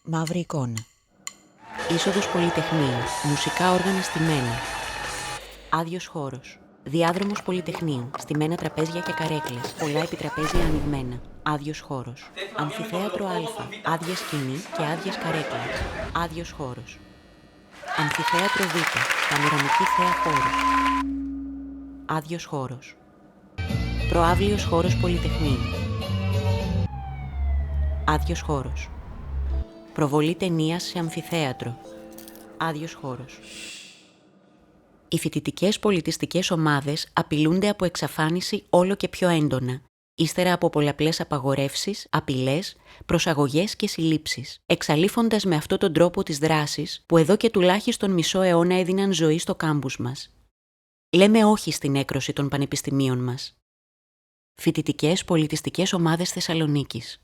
Μαύρη εικόνα. Είσοδος Πολυτεχνείου. Μουσικά όργανα στημένα. Άδειος χώρος. Διάδρομος Πολυτεχνείου. Στημένα τραπέζια και καρέκλες. Πολλά επιτραπέζια ανοιγμένα. Άδειος χώρος. Αμφιθέατρο Α. Άδεια σκηνή και άδειες καρέκλες. Άδειος χώρος. Αμφιθέατρο Β. Πανοραμική θέα χώρος. Άδειος χώρος. Προαύλιος χώρος Πολυτεχνείου. Άδειος χώρος. Προβολή ταινίας σε αμφιθέατρο. Άδειος χώρος. Οι φοιτητικές πολιτιστικές ομάδες απειλούνται από εξαφάνιση όλο και πιο έντονα, ύστερα από πολλαπλές απαγορεύσεις, απειλές, προσαγωγές και συλλήψεις, εξαλείφοντας με αυτόν τον τρόπο τις δράσεις που εδώ και τουλάχιστον μισό αιώνα έδιναν ζωή στο κάμπους μας. Λέμε όχι στην έκρωση των πανεπιστημίων μας. Φοιτητικές πολιτιστικές ομάδες Θεσσαλονίκης.